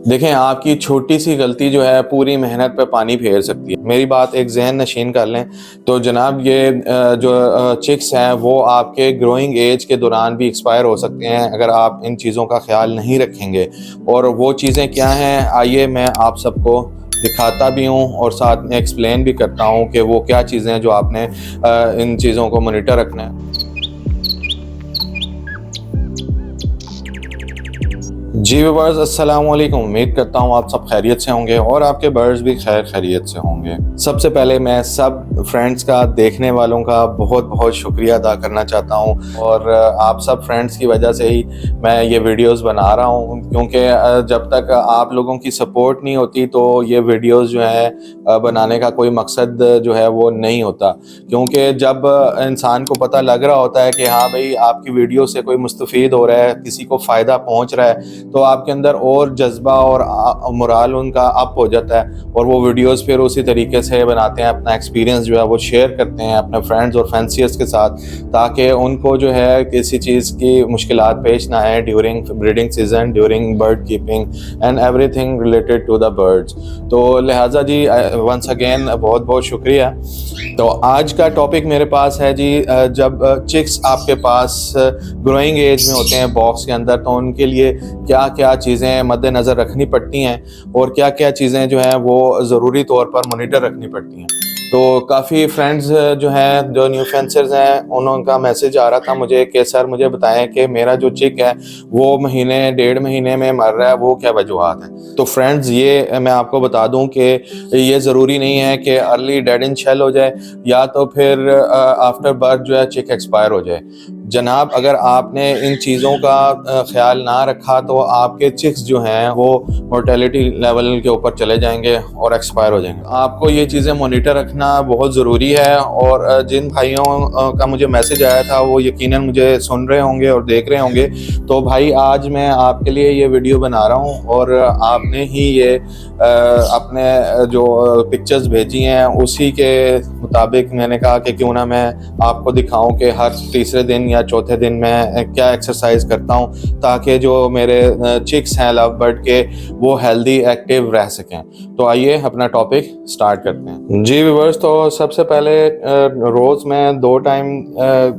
देखें, आपकी छोटी सी गलती जो है पूरी मेहनत पे पानी फेर सकती है। मेरी बात एक जहन नशीन कर लें तो जनाब ये जो चिक्स हैं वो आपके ग्रोइंग एज के दौरान भी एक्सपायर हो सकते हैं अगर आप इन चीज़ों का ख्याल नहीं रखेंगे। और वो चीज़ें क्या हैं, आइए मैं आप सबको दिखाता भी हूँ और साथ में एक्सप्लेन भी करता हूँ कि वो क्या चीज़ें हैं जो आपने इन चीज़ों को मॉनिटर रखना है। जी व्यूअर्स, अस्सलाम वालेकुम। उम्मीद करता हूँ आप सब खैरियत से होंगे और आपके बर्ड्स भी खैरियत से होंगे। सबसे पहले मैं सब फ्रेंड्स का, देखने वालों का बहुत बहुत शुक्रिया अदा करना चाहता हूँ और आप सब फ्रेंड्स की वजह से ही मैं ये वीडियोस बना रहा हूँ, क्योंकि जब तक आप लोगों की सपोर्ट नहीं होती तो ये वीडियोस जो है बनाने का कोई मकसद जो है वो नहीं होता। क्योंकि जब इंसान को पता लग रहा होता है कि हाँ भाई आपकी वीडियो से कोई मुस्तफ़ीद हो रहा है, किसी को फ़ायदा पहुँच रहा है, तो आपके अंदर और जज्बा और मोराल उनका अप हो जाता है और वो वीडियोस फिर उसी तरीके से बनाते हैं, अपना एक्सपीरियंस जो है वो शेयर करते हैं अपने फ्रेंड्स और फैंसियर्स के साथ, ताकि उनको जो है किसी चीज़ की मुश्किलात पेश ना आए during breeding season, during bird keeping and everything related to the birds. तो लिहाजा जी वंस अगेन बहुत बहुत शुक्रिया। तो आज का टॉपिक मेरे पास है जी, जब चिक्स आपके पास ग्रोइंग एज में होते हैं बॉक्स के अंदर, तो उनके लिए क्या क्या चीज़ें मद्देनज़र रखनी पड़ती हैं और क्या क्या चीज़ें जो हैं वो ज़रूरी तौर पर मॉनिटर रखनी पड़ती हैं। तो काफ़ी फ्रेंड्स जो हैं, जो न्यू फेंसर्स हैं, उनका मैसेज आ रहा था मुझे कि सर मुझे बताएं कि मेरा जो चिक है वो महीने 1.5 महीने में मर रहा है, वो क्या वजूहात हैं। तो फ्रेंड्स ये मैं आपको बता दूं कि ये ज़रूरी नहीं है कि अर्ली डेड इन शेल हो जाए या तो फिर आफ्टर बर्थ जो है चिक एक्सपायर हो जाए। जनाब अगर आपने इन चीज़ों का ख्याल ना रखा तो आपके चिक्स जो हैं वो मोर्टेलिटी लेवल के ऊपर चले जाएंगे और एक्सपायर हो जाएंगे। आपको ये चीज़ें मॉनिटर रखना बहुत ज़रूरी है और जिन भाइयों का मुझे मैसेज आया था वो यकीनन मुझे सुन रहे होंगे और देख रहे होंगे। तो भाई आज मैं आपके लिए ये वीडियो बना रहा हूँ और आपने ही ये अपने जो पिक्चर्स भेजी हैं उसी के मुताबिक मैंने कहा कि क्यों ना मैं आपको दिखाऊं कि हर तीसरे दिन या चौथे दिन मैं क्या एक्सरसाइज करता हूं, ताकि जो मेरे चिक्स हैं लव बर्ड के वो हेल्दी एक्टिव रह सकें। तो आइए अपना टॉपिक स्टार्ट करते हैं। जी व्यूअर्स, तो सबसे पहले रोज़ मैं 2 टाइम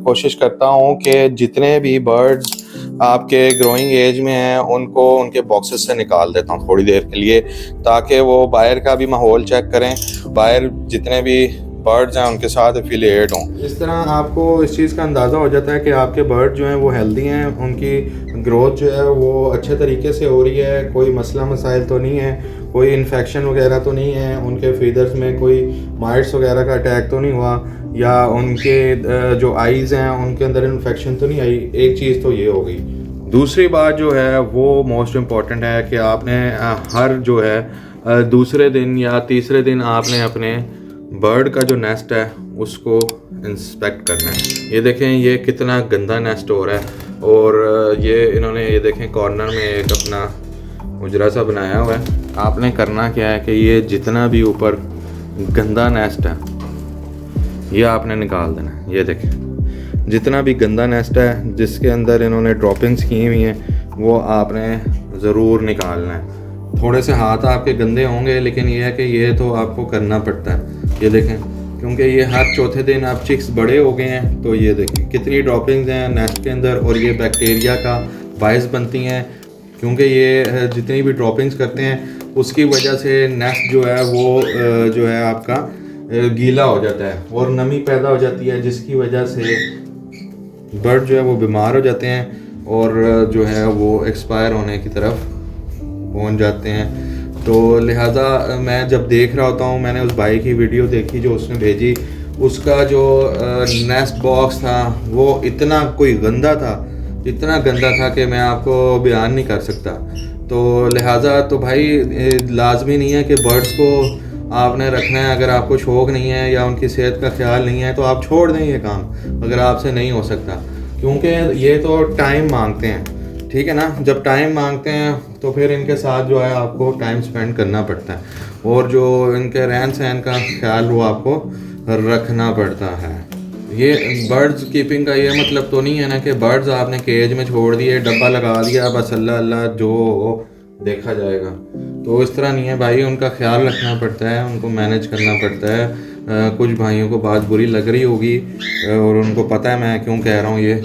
कोशिश करता हूं कि जितने भी बर्ड्स आपके ग्रोइंग एज में हैं उनको उनके बॉक्सेस से निकाल देता हूँ थोड़ी देर के लिए, ताकि वो बाहर का भी माहौल चेक करें, बाहर जितने भी बर्ड्स हैं उनके साथ एफिलिएट हों। इस तरह आपको इस चीज़ का अंदाज़ा हो जाता है कि आपके बर्ड जो हैं वो हेल्दी हैं, उनकी ग्रोथ जो है वो अच्छे तरीके से हो रही है, कोई मसला मसाइल तो नहीं है, कोई इन्फेक्शन वगैरह तो नहीं है, उनके फीदर्स में कोई माइट्स वगैरह का अटैक तो नहीं हुआ, या उनके जो आइज़ हैं उनके अंदर इन्फेक्शन तो नहीं आई। एक चीज़ तो ये हो गई। दूसरी बात जो है वो मोस्ट इम्पॉर्टेंट है कि आपने हर जो है दूसरे दिन या तीसरे दिन आपने अपने बर्ड का जो नेस्ट है उसको इंस्पेक्ट करना है। ये देखें ये कितना गंदा नेस्ट हो रहा है और ये इन्होंने ये देखें कॉर्नर में एक अपना उजरा सा बनाया हुआ है। आपने करना क्या है कि ये जितना भी ऊपर गंदा नेस्ट है ये आपने निकाल देना है। ये देखें जितना भी गंदा नेस्ट है जिसके अंदर इन्होंने ड्रॉपिंग्स की हुई हैं वो आपने ज़रूर निकालना है। थोड़े से हाथ आपके गंदे होंगे लेकिन ये है कि ये तो आपको करना पड़ता है। ये देखें क्योंकि ये हर चौथे दिन आप चिक्स बड़े हो गए हैं, तो ये देखें कितनी ड्रॉपिंग्स हैं नेस्ट के अंदर और ये बैक्टीरिया का बायस बनती हैं, क्योंकि ये जितनी भी ड्रॉपिंग्स करते हैं उसकी वजह से नेस्ट जो है वो जो है आपका गीला हो जाता है और नमी पैदा हो जाती है, जिसकी वजह से बर्ड जो है वो बीमार हो जाते हैं और जो है वो एक्सपायर होने की तरफ पहुंच जाते हैं। तो लिहाजा मैं जब देख रहा होता हूँ, मैंने उस भाई की वीडियो देखी जो उसने भेजी, उसका जो नेस्ट बॉक्स था वो इतना कोई गंदा था, इतना गंदा था कि मैं आपको बयान नहीं कर सकता। तो लिहाजा तो भाई लाजमी नहीं है कि बर्ड्स को आपने रखना है। अगर आपको शौक़ नहीं है या उनकी सेहत का ख्याल नहीं है तो आप छोड़ दें ये काम, अगर आपसे नहीं हो सकता, क्योंकि ये तो टाइम मांगते हैं, ठीक है ना। जब टाइम मांगते हैं तो फिर इनके साथ जो है आपको टाइम स्पेंड करना पड़ता है और जो इनके रहन सहन का ख्याल वो आपको रखना पड़ता है। ये बर्ड्स कीपिंग का ये मतलब तो नहीं है ना कि बर्ड्स आपने केज में छोड़ दिए, डब्बा लगा दिया, बस अल्लाह अल्लाह जो देखा जाएगा। तो इस तरह नहीं है भाई, उनका ख्याल रखना पड़ता है, उनको मैनेज करना पड़ता है। कुछ भाइयों को बात बुरी लग रही होगी और उनको पता है मैं क्यों कह रहा हूँ ये,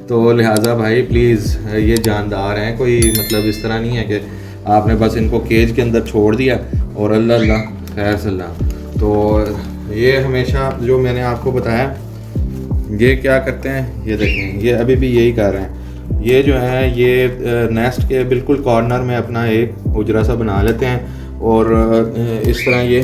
तो लिहाजा भाई प्लीज़ ये जानदार हैं, कोई मतलब इस तरह नहीं है कि आपने बस इनको केज के अंदर छोड़ दिया और अल्लाह अल्लाह खैर सल्लाह। तो ये हमेशा जो मैंने आपको बताया, ये क्या करते हैं, ये देखें, ये अभी भी यही कर रहे हैं। ये जो है ये नेस्ट के बिल्कुल कॉर्नर में अपना एक उजरा सा बना लेते हैं और इस तरह ये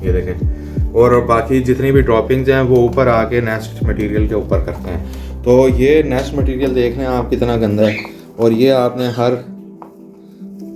देखें, और बाकी जितनी भी ड्रॉपिंग्स हैं वो ऊपर आके नेस्ट मटेरियल के ऊपर करते हैं। तो ये नेस्ट मटेरियल देख लें आप कितना गंदा है, और ये आपने हर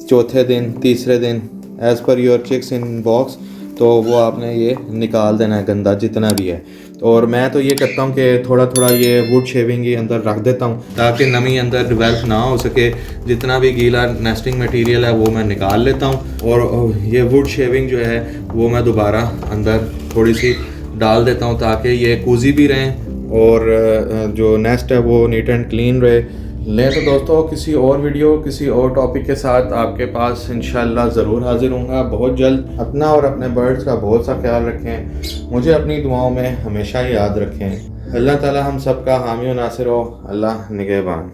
चौथे दिन तीसरे दिन as per your chicks in box, तो वो आपने ये निकाल देना है गंदा जितना भी है। और मैं तो ये करता हूँ कि थोड़ा थोड़ा ये वुड शेविंग ये अंदर रख देता हूँ ताकि नमी अंदर डिवेल्प ना हो सके। जितना भी गीला नेस्टिंग मटेरियल है वो मैं निकाल लेता हूँ, और ये वुड शेविंग जो है वो मैं दोबारा अंदर थोड़ी सी डाल देता हूँ ताकि ये कूजी भी रहें और जो नेस्ट है वो नीट एंड क्लीन रहे। लें तो दोस्तों किसी और वीडियो किसी और टॉपिक के साथ आपके पास इंशाल्लाह ज़रूर हाजिर होऊंगा बहुत जल्द। अपना और अपने बर्ड्स का बहुत सा ख्याल रखें, मुझे अपनी दुआओं में हमेशा याद रखें। अल्लाह ताला हम सब का हामी व नासिर हो। अल्लाह निगहबान।